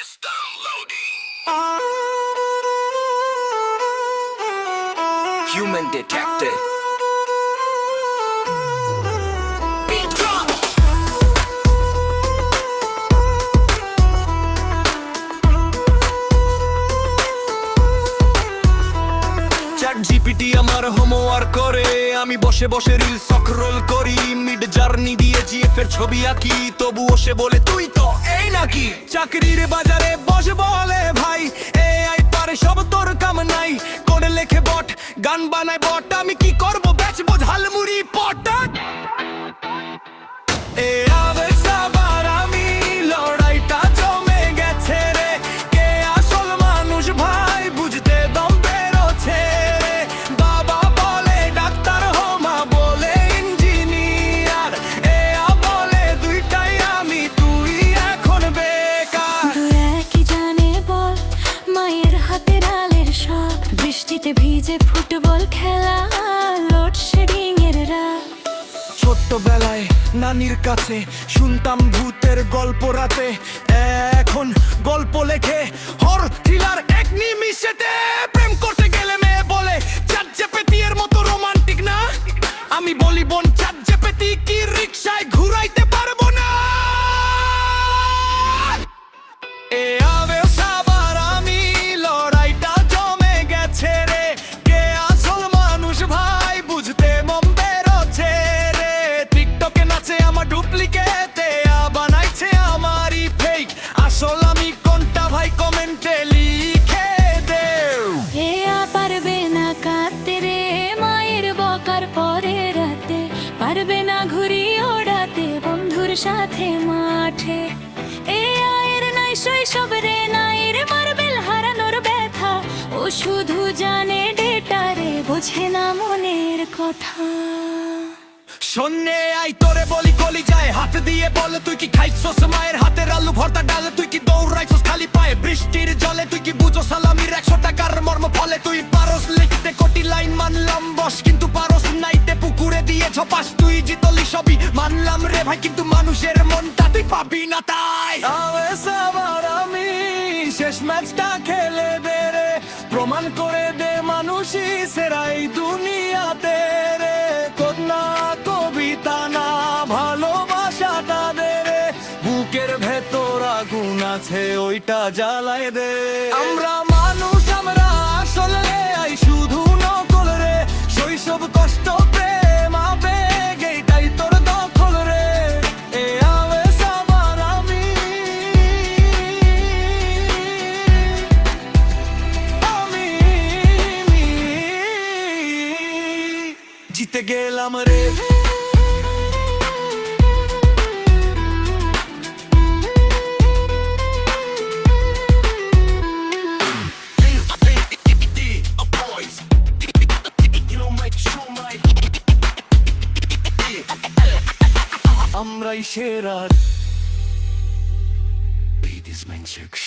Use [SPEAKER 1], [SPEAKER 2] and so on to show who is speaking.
[SPEAKER 1] System loading. Human detected. Beat drop. ChatGPT আমার homework করে, আমি বসে বসে রিল স্ক্রল করি, মিড জার্নি দিয়ে জিএফ এর ছবি আঁকি, তবুও সে বলে তুই তো এই নাকি। চাকরির বাজারে বসে বলে ভাই এআই পারে সব, তোর কাম নাই। কোড লেখে বট, গান বানায় বট, আমি কি করব বেচবো ঝালমুড়ি পট। এ আবেশ আবার আমি, লড়াইটা জমে গেছে রে, কে আসল মানুষ ভাই বুঝতে দম বেরোচ্ছে রে। বাবা বলে ডাক্তার হো, মা বলে ইঞ্জিনিয়ার, বলে দুইটাই আমি, তুই এখন বেকার।
[SPEAKER 2] কি জানে বল, মায়ের হাতের আলের সব, বৃষ্টিতে ভিজে ফুটবল খেলা, লোডশেডিং এর রাত।
[SPEAKER 1] ছোট্টবেলায় নানির কাছে শুনতাম ভূতের গল্প রাতে, এখন গল্প লেখে হর থ্রিলার এক নিমিষেতে। প্রেম করতে গেলে মেয়ে বলে ChatGPT এর মতো রোমান্টিক না, আমি বলি বোন ChatGPT কি রিকশায় ঘুরাইতে পারবো না। এ আবেশ আবার আমি, লড়াইটা জমে গেছে রে, কে আসল মানুষ ভাই বুঝতে মন বেরোচ্ছে রে। টিকটকে নাচে আমার ডুপ্লিকেট, বানাইছে আমারই ফেক, আসল আমি কোনটা ভাই কমেন্টে লিখে দেও।
[SPEAKER 2] এ পারবে না কাঁদতে রে, মায়ের বকার পরে রাতে, পারবে না ঘুরি ওড়াতে বন্ধুর সাথে মাঠে। এ আয়ের নাই শৈশব রে, নাই রে মার্বেল হারানোর ব্যথা, ও শুধু জানে ডেটা রে, বোঝে না মনের কথা।
[SPEAKER 1] শোনে আই তোরে বলি গলি যায়, হাত দিয়ে বলে তুই কি খাইছস মায়ের হাতের আলু ভর্তা ডালে, তুই কি দৌড়াইছস খালি পায়ে বৃষ্টির জলে, তুই কি বুঝো সালামির 100 টাকার মর্ম ফলে। তুই পারস লিখতে কোটি লাইন, মানলাম বস কিন্তু পারস নাইতে পুকুরে দিয়ে ছপাস, তুই জিতলি সবই মানলাম রে ভাই, কিন্তু মানুষের মনটা তুই পাবি না তাই। আবেশ আবার আমি, শেষ ম্যাচটা খেলে দে রে, প্রমাণ করে দে মানুষই সেরা এই দুনিয়াতে রে। কন্যা কবিতা না ভালোবাসা তাদের, বুকের ভেতর আগুন আছে ওইটা জ্বালায় দে। আমরা মানুষ, আমরা আসলে আই শুধু নকল রে, শৈশব কষ্ট প্রেম আবেগ এইটাই তোর দখল রে। এ আবেশ আবার আমি, জিতে গেলাম রে। আমরাই সেরা। Ladies, men, chicks.